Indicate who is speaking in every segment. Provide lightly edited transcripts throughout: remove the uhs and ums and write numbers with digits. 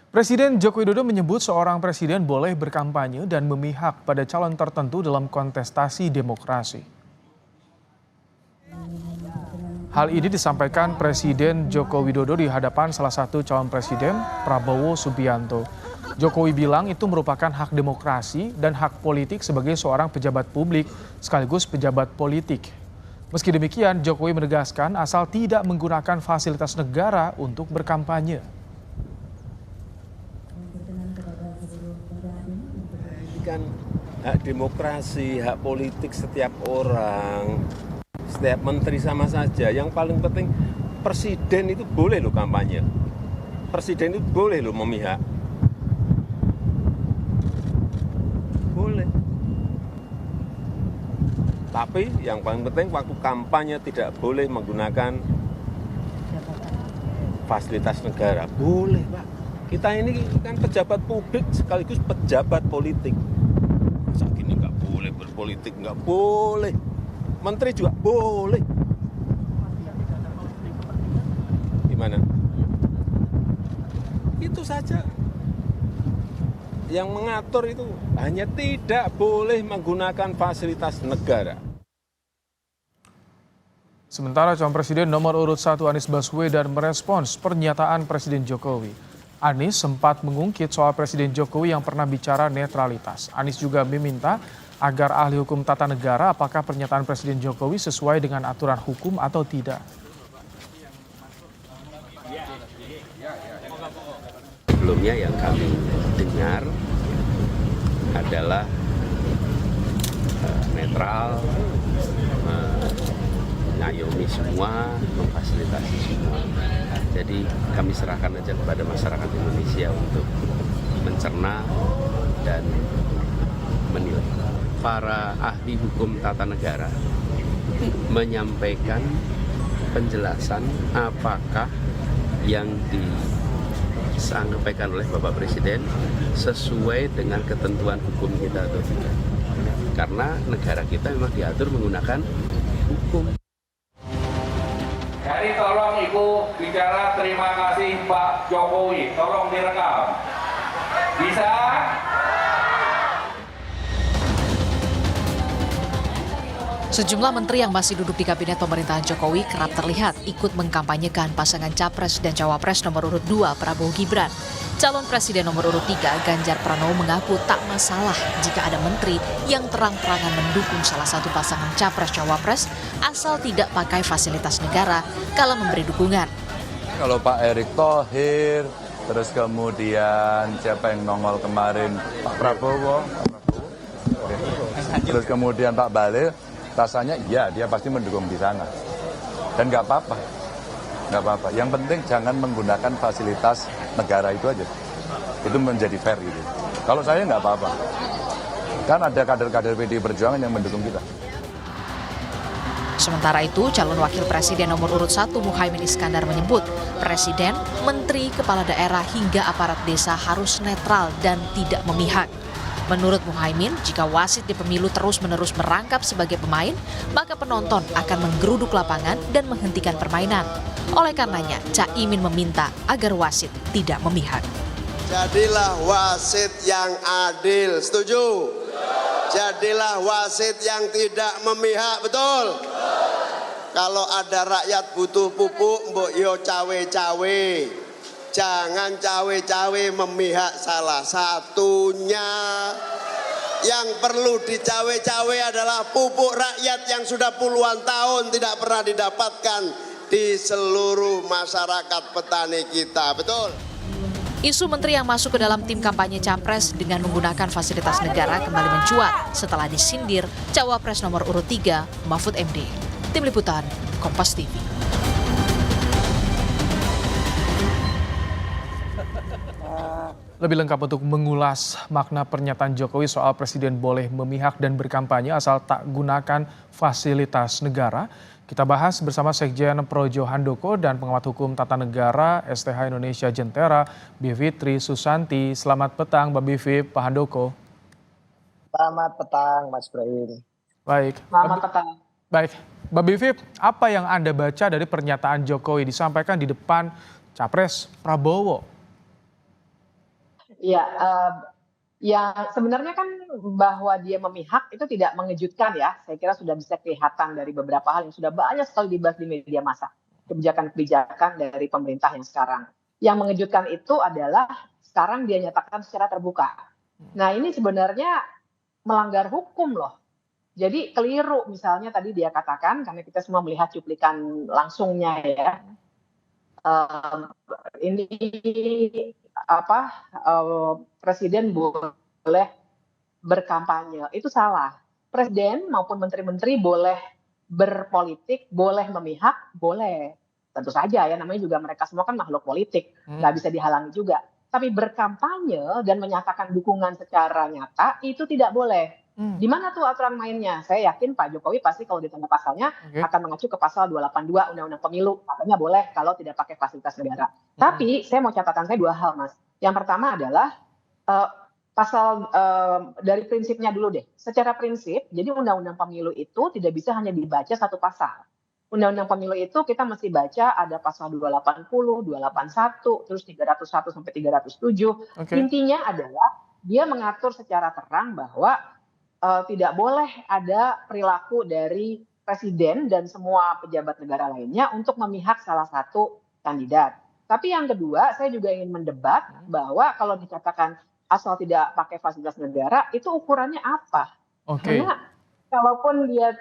Speaker 1: Presiden Joko Widodo menyebut seorang presiden boleh berkampanye dan memihak pada calon tertentu dalam kontestasi demokrasi. Hal ini disampaikan Presiden Joko Widodo di hadapan salah satu calon presiden, Prabowo Subianto. Jokowi bilang itu merupakan hak demokrasi dan hak politik sebagai seorang pejabat publik sekaligus pejabat politik. Meski demikian, Jokowi menegaskan asal tidak menggunakan fasilitas negara untuk berkampanye.
Speaker 2: Ini kan hak demokrasi, hak politik setiap orang, setiap menteri sama saja. Yang paling penting presiden itu boleh loh kampanye. Presiden itu boleh loh memihak. Boleh. Tapi yang paling penting waktu kampanye tidak boleh menggunakan fasilitas negara. Boleh, Pak. Kita ini kan pejabat publik sekaligus pejabat politik. Masa gini nggak boleh berpolitik, nggak boleh. Menteri juga boleh. Gimana? Itu saja. Yang mengatur itu hanya tidak boleh menggunakan fasilitas negara.
Speaker 1: Sementara calon presiden nomor urut 1 Anies Baswedan merespons pernyataan Presiden Jokowi. Anies sempat mengungkit soal Presiden Jokowi yang pernah bicara netralitas. Anies juga meminta agar ahli hukum tata negara apakah pernyataan Presiden Jokowi sesuai dengan aturan hukum atau tidak.
Speaker 3: Sebelumnya yang kami dengar adalah netral, mengayomi semua, memfasilitasi semua. Jadi kami serahkan aja kepada masyarakat Indonesia untuk mencerna dan menilai. Para ahli hukum tata negara menyampaikan penjelasan apakah yang disampaikan oleh Bapak Presiden sesuai dengan ketentuan hukum kita atau tidak. Karena negara kita memang diatur menggunakan hukum.
Speaker 4: Jadi tolong Ibu bicara terima kasih Pak Jokowi, tolong direkam. Bisa?
Speaker 5: Sejumlah menteri yang masih duduk di kabinet pemerintahan Jokowi kerap terlihat ikut mengkampanyekan pasangan Capres dan Cawapres nomor urut 2 Prabowo Gibran. Calon Presiden nomor urut 3 Ganjar Pranowo mengaku tak masalah jika ada menteri yang terang-terangan mendukung salah satu pasangan Capres-Cawapres asal tidak pakai fasilitas negara kala memberi dukungan.
Speaker 6: Kalau Pak Erick Thohir, terus kemudian siapa yang nongol kemarin Pak Prabowo, terus kemudian Pak Bahlil, rasanya iya dia pasti mendukung di sana. Dan nggak apa-apa. Nggak apa-apa. Yang penting jangan menggunakan fasilitas negara itu aja. Itu menjadi fair gitu. Kalau saya nggak apa-apa. Kan ada kader-kader PDI Perjuangan yang mendukung kita.
Speaker 5: Sementara itu, calon wakil presiden nomor urut 1 Muhaimin Iskandar menyebut presiden, menteri, kepala daerah hingga aparat desa harus netral dan tidak memihak. Menurut Muhaimin, jika wasit di pemilu terus-menerus merangkap sebagai pemain, maka penonton akan menggeruduk lapangan dan menghentikan permainan. Oleh karenanya, Caimin meminta agar wasit tidak memihak.
Speaker 7: Jadilah wasit yang adil, setuju? Jadilah wasit yang tidak memihak, betul? Kalau ada rakyat butuh pupuk, mbok yo cawe-cawe. Jangan cawe-cawe memihak salah satunya. Yang perlu dicawe-cawe adalah pupuk rakyat yang sudah puluhan tahun tidak pernah didapatkan di seluruh masyarakat petani kita, betul?
Speaker 5: Isu menteri yang masuk ke dalam tim kampanye Capres dengan menggunakan fasilitas negara kembali mencuat setelah disindir Cawapres nomor urut 3 Mahfud MD. Tim Liputan, Kompas TV.
Speaker 1: Lebih lengkap untuk mengulas makna pernyataan Jokowi soal presiden boleh memihak dan berkampanye asal tak gunakan fasilitas negara, kita bahas bersama Sekjen Projo Handoko dan pengamat hukum tata negara STH Indonesia Jentera, Bivitri Susanti. Selamat petang, Mbak Bivi, Pak Handoko.
Speaker 8: Selamat petang, Mas Ibrahim.
Speaker 1: Baik.
Speaker 8: Selamat petang.
Speaker 1: Baik, Mbak Bivi, apa yang Anda baca dari pernyataan Jokowi disampaikan di depan Capres Prabowo?
Speaker 9: Iya, yang sebenarnya kan bahwa dia memihak itu tidak mengejutkan ya. Saya kira sudah bisa kelihatan dari beberapa hal yang sudah banyak sekali dibahas di media massa. Kebijakan-kebijakan dari pemerintah yang sekarang. Yang mengejutkan itu adalah sekarang dia nyatakan secara terbuka. Nah ini sebenarnya melanggar hukum loh. Jadi keliru misalnya tadi dia katakan, karena kita semua melihat cuplikan langsungnya ya. Ini presiden boleh berkampanye, itu salah. Presiden maupun menteri-menteri boleh berpolitik, boleh memihak, boleh. Tentu saja ya, namanya juga mereka semua kan makhluk politik, nggak bisa dihalangi juga. Tapi berkampanye dan menyatakan dukungan secara nyata itu tidak boleh. Di mana tuh aturan mainnya? Saya yakin Pak Jokowi pasti kalau ditanya pasalnya akan mengacu ke pasal 282 Undang-Undang Pemilu. Katanya boleh kalau tidak pakai fasilitas negara. Tapi saya mau catatan saya dua hal, Mas. Yang pertama adalah pasal dari prinsipnya dulu deh. Secara prinsip, jadi Undang-Undang Pemilu itu tidak bisa hanya dibaca satu pasal. Undang-Undang Pemilu itu kita mesti baca ada pasal 280, 281, terus 301 sampai 307. Intinya adalah dia mengatur secara terang bahwa tidak boleh ada perilaku dari presiden dan semua pejabat negara lainnya untuk memihak salah satu kandidat. Tapi yang kedua, saya juga ingin mendebat bahwa kalau dikatakan asal tidak pakai fasilitas negara, itu ukurannya apa? Karena kalaupun dia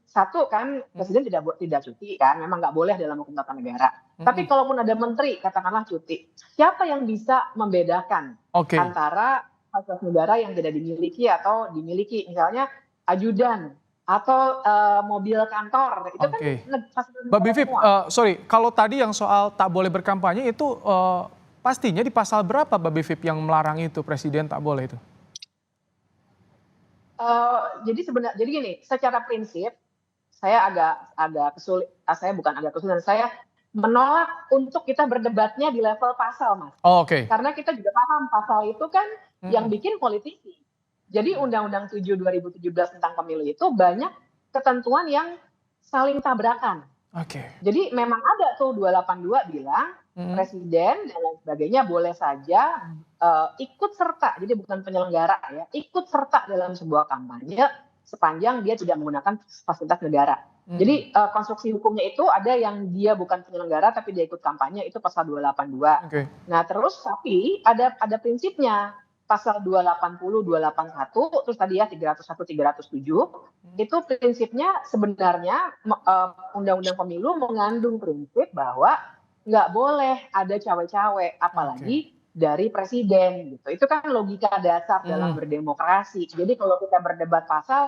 Speaker 9: satu kan, presiden tidak cuti kan, memang nggak boleh dalam hukum tata negara. Tapi kalaupun ada menteri, katakanlah cuti, siapa yang bisa membedakan antara fasilitas negara yang tidak dimiliki atau dimiliki, misalnya ajudan atau mobil kantor, itu kan fasilitas
Speaker 1: Mbak Bivip, sorry, kalau tadi yang soal tak boleh berkampanye itu pastinya di pasal berapa Mbak Bivip yang melarang itu presiden tak boleh itu?
Speaker 9: Jadi gini, secara prinsip saya agak kesulitan, saya menolak untuk kita berdebatnya di level pasal, Mas. Karena kita juga paham pasal itu kan yang bikin politisi. Jadi Undang-Undang 7 2017 tentang pemilu itu banyak ketentuan yang saling tabrakan. Jadi memang ada tuh 282 bilang presiden dan lain sebagainya boleh saja ikut serta, jadi bukan penyelenggara ya, ikut serta dalam sebuah kampanye sepanjang dia tidak menggunakan fasilitas negara. Jadi konstruksi hukumnya itu ada yang dia bukan penyelenggara tapi dia ikut kampanye, itu pasal 282. Nah terus tapi ada prinsipnya. Pasal 280, 281, terus tadi ya 301, 307, itu prinsipnya sebenarnya Undang-Undang Pemilu mengandung prinsip bahwa nggak boleh ada cawe-cawe, apalagi dari presiden gitu. Itu kan logika dasar dalam berdemokrasi. Jadi kalau kita berdebat pasal,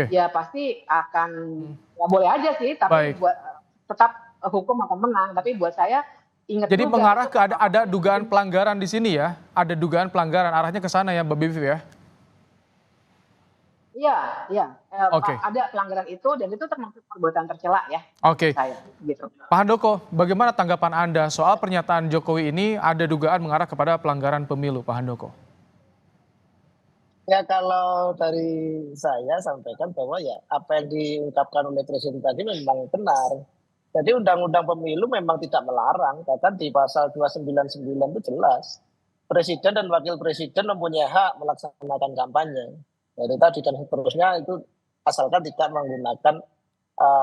Speaker 9: ya pasti akan, ya boleh aja sih, tapi tetap hukum akan menang. Tapi buat saya,
Speaker 1: jadi mengarah ke ada dugaan pelanggaran di sini ya, ada dugaan pelanggaran arahnya ke sana ya Mbak Bivip ya?
Speaker 9: Iya, ada pelanggaran itu dan itu termasuk perbuatan tercela ya. Saya, gitu.
Speaker 1: Pak Handoko, bagaimana tanggapan Anda soal pernyataan Jokowi ini ada dugaan mengarah kepada pelanggaran pemilu, Pak Handoko?
Speaker 8: Ya kalau dari saya sampaikan bahwa ya apa yang diungkapkan oleh Presiden tadi memang benar. Jadi Undang-Undang Pemilu memang tidak melarang, bahkan di pasal 299 itu jelas. Presiden dan Wakil Presiden mempunyai hak melaksanakan kampanye. Dari tadi dan seterusnya itu asalkan tidak menggunakan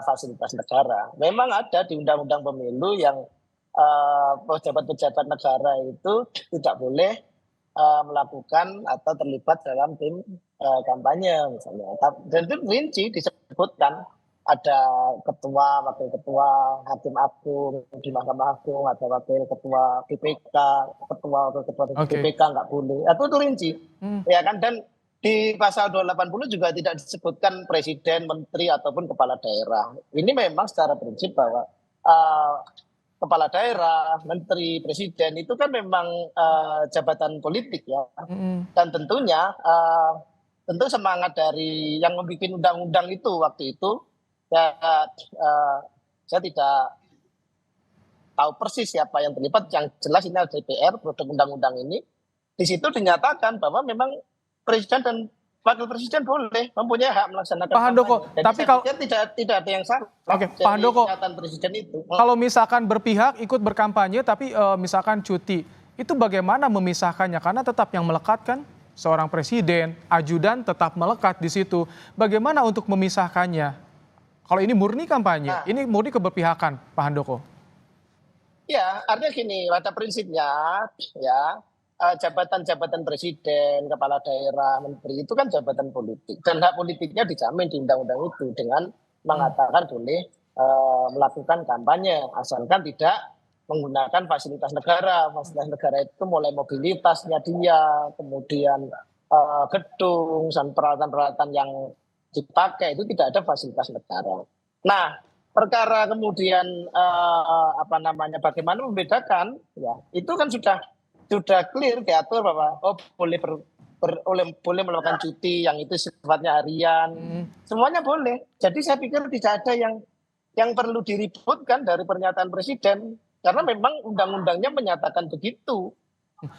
Speaker 8: fasilitas negara. Memang ada di Undang-Undang Pemilu yang pejabat-pejabat negara itu tidak boleh melakukan atau terlibat dalam tim kampanye misalnya. Dan itu rinci disebutkan. Ada ketua, wakil ketua, hakim agung di Mahkamah Agung, ada wakil ketua BPK, ketua BPK nggak boleh. Itu rinci, ya kan? Dan di pasal 280 juga tidak disebutkan presiden, menteri ataupun kepala daerah. Ini memang secara prinsip bahwa kepala daerah, menteri, presiden itu kan memang jabatan politik ya. Dan tentunya tentu semangat dari yang membuat undang-undang itu waktu itu. Ya, saya tidak tahu persis siapa yang terlibat. Yang jelas ini ada DPR, produk undang-undang ini. Di situ dinyatakan bahwa memang presiden dan wakil presiden boleh mempunyai hak melaksanakan
Speaker 1: Pak Handoko,
Speaker 8: kampanye.
Speaker 1: tapi kalau
Speaker 8: tidak ada yang salah.
Speaker 1: Pak Handoko,
Speaker 8: presiden itu.
Speaker 1: Kalau misalkan berpihak ikut berkampanye, tapi misalkan cuti, Itu bagaimana memisahkannya? Karena tetap yang melekat kan seorang presiden, ajudan tetap melekat di situ. Bagaimana untuk memisahkannya? Kalau ini murni kampanye, ini murni keberpihakan, Pak Handoko.
Speaker 8: Ya, artinya gini, pada prinsipnya ya jabatan-jabatan presiden, kepala daerah, menteri itu kan jabatan politik dan hak politiknya dijamin di undang-undang itu dengan mengatakan boleh melakukan kampanye asalkan tidak menggunakan fasilitas negara. Fasilitas negara itu mulai mobilitasnya dia, kemudian gedung dan peralatan-peralatan yang dipakai itu tidak ada fasilitas negara. Nah, perkara kemudian bagaimana membedakan ya itu kan sudah clear diatur bahwa boleh melakukan cuti yang itu sifatnya harian, semuanya boleh. Jadi saya pikir tidak ada yang perlu diributkan dari pernyataan presiden karena memang undang-undangnya menyatakan begitu.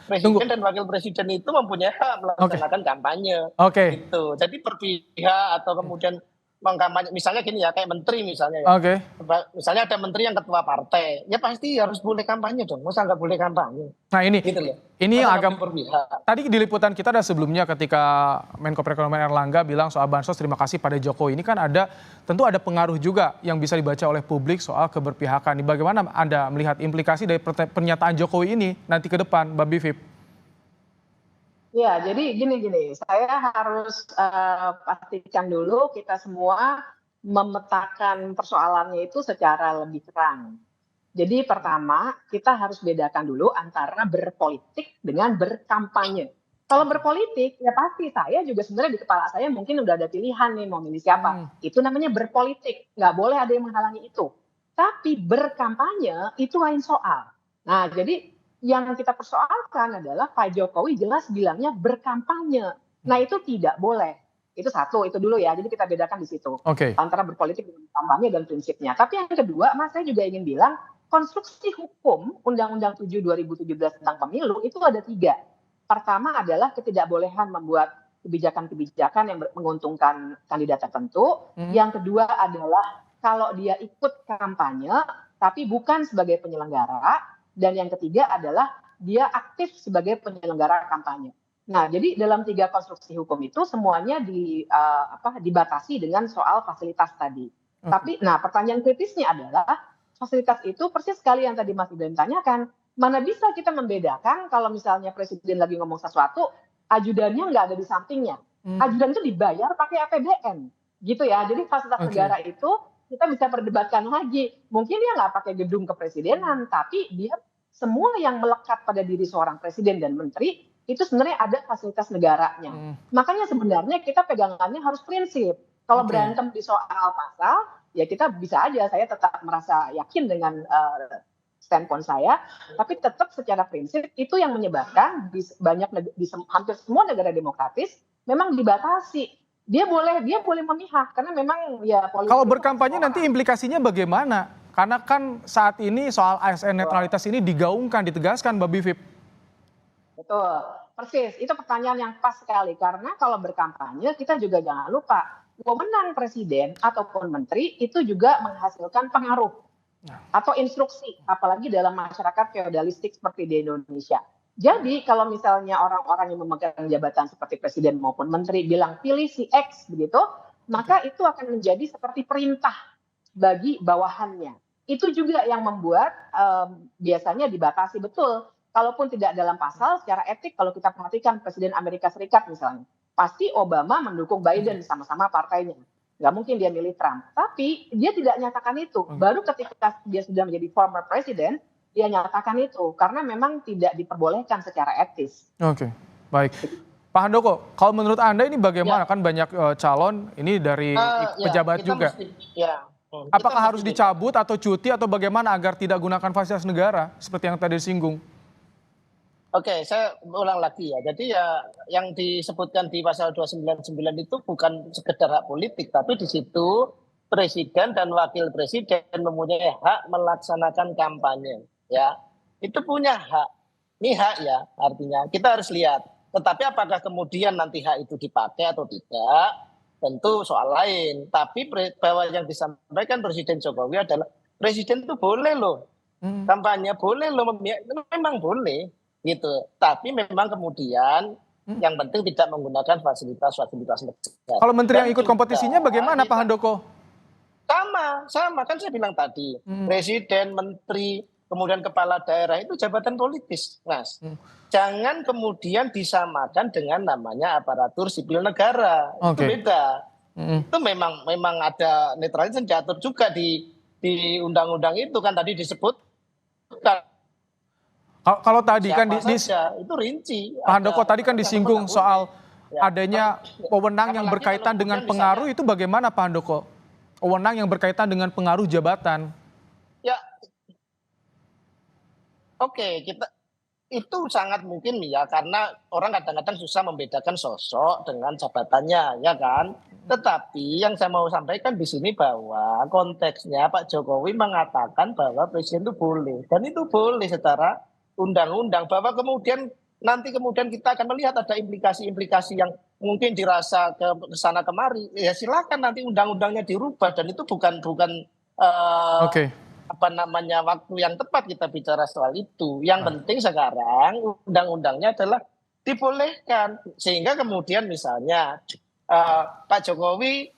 Speaker 8: Presiden dan wakil presiden itu mempunyai hak melaksanakan kampanye. Gitu. Jadi berpihak atau kemudian mengkampanye, misalnya gini ya, kayak menteri misalnya ya. Misalnya ada menteri yang ketua partai, ya pasti harus boleh kampanye dong. Masa nggak boleh kampanye?
Speaker 1: Nah ini,
Speaker 8: gitu loh.
Speaker 1: Ini yang agak
Speaker 8: berpihak.
Speaker 1: Tadi di liputan kita ada sebelumnya ketika Menko Perekonomian Erlangga bilang soal bansos terima kasih pada Jokowi. Ini kan tentu ada pengaruh juga yang bisa dibaca oleh publik soal keberpihakan. Bagaimana Anda melihat implikasi dari pernyataan Jokowi ini nanti ke depan, Mbak Bivip?
Speaker 9: Ya, jadi gini, saya harus pastikan dulu kita semua memetakan persoalannya itu secara lebih terang. Jadi pertama, kita harus bedakan dulu antara berpolitik dengan berkampanye. Kalau berpolitik, ya pasti saya juga sebenarnya di kepala saya mungkin udah ada pilihan nih mau milih siapa. Itu namanya berpolitik, nggak boleh ada yang menghalangi itu. Tapi berkampanye itu lain soal. Nah, jadi yang kita persoalkan adalah Pak Jokowi jelas bilangnya berkampanye. Nah itu tidak boleh. Itu satu, itu dulu ya. Jadi kita bedakan di situ. Antara berpolitik dengan kampanye dan prinsipnya. Tapi yang kedua, Mas, saya juga ingin bilang, konstruksi hukum Undang-Undang 7 2017 tentang pemilu itu ada 3. Pertama adalah ketidakbolehan membuat kebijakan-kebijakan yang menguntungkan kandidat tertentu. Yang kedua adalah kalau dia ikut kampanye, tapi bukan sebagai penyelenggara. Dan yang ketiga adalah dia aktif sebagai penyelenggara kampanye. Nah, jadi dalam 3 konstruksi hukum itu semuanya dibatasi dengan soal fasilitas tadi. Tapi, nah pertanyaan kritisnya adalah fasilitas itu persis sekali yang tadi Mas Ibrahim tanyakan. Mana bisa kita membedakan kalau misalnya presiden lagi ngomong sesuatu, ajudannya nggak ada di sampingnya. Ajudan itu dibayar pakai APBN, gitu ya. Jadi fasilitas negara itu kita bisa perdebatkan lagi. Mungkin dia nggak pakai gedung kepresidenan, tapi dia semua yang melekat pada diri seorang presiden dan menteri itu sebenarnya ada fasilitas negaranya. Makanya sebenarnya kita pegangannya harus prinsip. Kalau berantem di soal pasal, ya kita bisa aja. Saya tetap merasa yakin dengan standpoint saya, tapi tetap secara prinsip itu yang menyebabkan di hampir semua negara demokratis memang dibatasi. Dia boleh memihak karena memang ya politik.
Speaker 1: Kalau berkampanye nanti implikasinya bagaimana? Karena kan saat ini soal ASN netralitas ini digaungkan, ditegaskan, Mbak Bivip.
Speaker 9: Betul, persis. Itu pertanyaan yang pas sekali. Karena kalau berkampanye kita juga jangan lupa, wewenang presiden ataupun menteri itu juga menghasilkan pengaruh atau instruksi, apalagi dalam masyarakat feodalistik seperti di Indonesia. Jadi kalau misalnya orang-orang yang memegang jabatan seperti presiden maupun menteri bilang pilih si X begitu, maka itu akan menjadi seperti perintah bagi bawahannya. Itu juga yang membuat biasanya dibatasi betul. Kalaupun tidak dalam pasal, secara etik kalau kita perhatikan Presiden Amerika Serikat misalnya, pasti Obama mendukung Biden sama-sama partainya. Nggak mungkin dia milih Trump. Tapi dia tidak nyatakan itu. Baru ketika dia sudah menjadi former president, dia nyatakan itu karena memang tidak diperbolehkan secara etis.
Speaker 1: Baik. Pak Handoko, kalau menurut Anda ini bagaimana? Kan banyak calon ini dari pejabat juga. Apakah harus dicabut atau cuti atau bagaimana agar tidak gunakan fasilitas negara seperti yang tadi disinggung?
Speaker 8: Saya ulang lagi ya. Jadi ya yang disebutkan di pasal 299 itu bukan sekedar hak politik, tapi di situ presiden dan wakil presiden mempunyai hak melaksanakan kampanye. Ya, itu punya hak. Ini hak ya, artinya kita harus lihat. Tetapi apakah kemudian nanti hak itu dipakai atau tidak, tentu soal lain. Tapi bahwa yang disampaikan Presiden Jokowi adalah presiden itu boleh loh kampanye, boleh loh, memang boleh. gitu. Tapi memang kemudian yang penting tidak menggunakan fasilitas-fasilitas negara.
Speaker 1: Kalau menteri yang
Speaker 8: Dan
Speaker 1: ikut
Speaker 8: juga
Speaker 1: kompetisinya bagaimana Pak
Speaker 8: kita-
Speaker 1: Handoko?
Speaker 8: Sama kan saya bilang tadi, presiden, menteri, kemudian kepala daerah itu jabatan politis, Mas. Jangan kemudian disamakan dengan namanya aparatur sipil negara. Itu
Speaker 1: Oke.
Speaker 8: beda. Itu memang ada netralitas yang diatur juga di undang-undang itu kan tadi disebut.
Speaker 1: Kalau tadi kan
Speaker 8: Siapa saja, itu rinci.
Speaker 1: Pak Handoko tadi kan disinggung soal
Speaker 8: Ya.
Speaker 1: adanya wewenang yang
Speaker 8: Apalagi
Speaker 1: berkaitan
Speaker 8: kalau
Speaker 1: dengan
Speaker 8: kemudian
Speaker 1: pengaruh itu bagaimana Pak Handoko? Wewenang yang berkaitan dengan pengaruh jabatan.
Speaker 8: Ya, oke, itu sangat mungkin ya, karena orang kadang-kadang susah membedakan sosok dengan jabatannya, ya kan? Tetapi yang saya mau sampaikan di sini bahwa konteksnya Pak Jokowi mengatakan bahwa presiden itu boleh, dan itu boleh secara undang-undang, bahwa kemudian kita akan melihat ada implikasi-implikasi yang mungkin dirasa ke sana kemari, ya silakan nanti undang-undangnya dirubah, dan itu bukan
Speaker 1: Oke.
Speaker 8: waktu yang tepat kita bicara soal itu. Yang penting sekarang undang-undangnya adalah dibolehkan, sehingga kemudian misalnya Pak Jokowi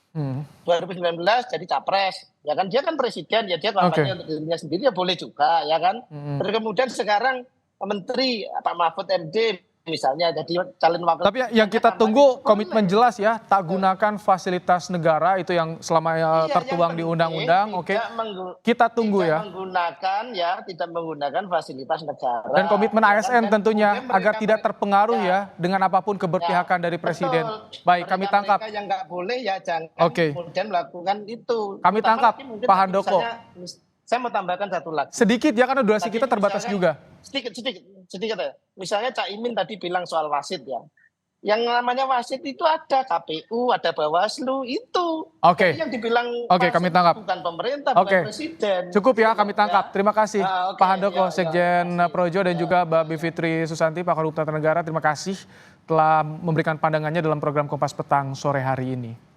Speaker 8: 2019 jadi capres, ya kan, dia kan presiden, ya dia kampanye untuk dirinya sendiri, ya boleh juga, ya kan. Terus kemudian sekarang menteri Pak Mahfud MD misalnya jadi calon wakil.
Speaker 1: Tapi yang kita tunggu komitmen jelas ya, tak gunakan fasilitas negara itu yang selama tertuang di undang-undang. Oke, kita tunggu ya.
Speaker 8: Tidak menggunakan fasilitas negara.
Speaker 1: Dan komitmen ASN
Speaker 8: Dan
Speaker 1: tentunya
Speaker 8: kemudian
Speaker 1: agar
Speaker 8: mereka-
Speaker 1: tidak terpengaruh ya dengan apapun keberpihakan dari presiden.
Speaker 8: Betul.
Speaker 1: Baik, kami tangkap.
Speaker 8: Mereka yang nggak boleh ya jangan
Speaker 1: Oke.
Speaker 8: kemudian melakukan itu.
Speaker 1: Kami
Speaker 8: Terutama
Speaker 1: tangkap,
Speaker 8: lagi mungkin
Speaker 1: Pak Handoko.
Speaker 8: Saya mau tambahkan satu lagi.
Speaker 1: Sedikit ya karena durasi
Speaker 8: Tadi
Speaker 1: kita terbatas
Speaker 8: misalnya-
Speaker 1: juga.
Speaker 8: Sedikit ya. Misalnya Cak Imin tadi bilang soal wasit ya. Yang namanya wasit itu ada KPU, ada Bawaslu, itu.
Speaker 1: Oke.
Speaker 8: Jadi yang dibilang
Speaker 1: Oke,
Speaker 8: wasit
Speaker 1: kami tangkap.
Speaker 8: bukan pemerintah,
Speaker 1: Oke.
Speaker 8: bukan presiden.
Speaker 1: Cukup ya, kami
Speaker 8: Ya.
Speaker 1: tangkap. Terima kasih
Speaker 8: Oke,
Speaker 1: Pak Handoko,
Speaker 8: ya,
Speaker 1: Sekjen
Speaker 8: makasih.
Speaker 1: Projo, dan juga Mbak Bivitri Susanti, Pakar Hukum Tata Negara. Terima kasih telah memberikan pandangannya dalam program Kompas Petang sore hari ini.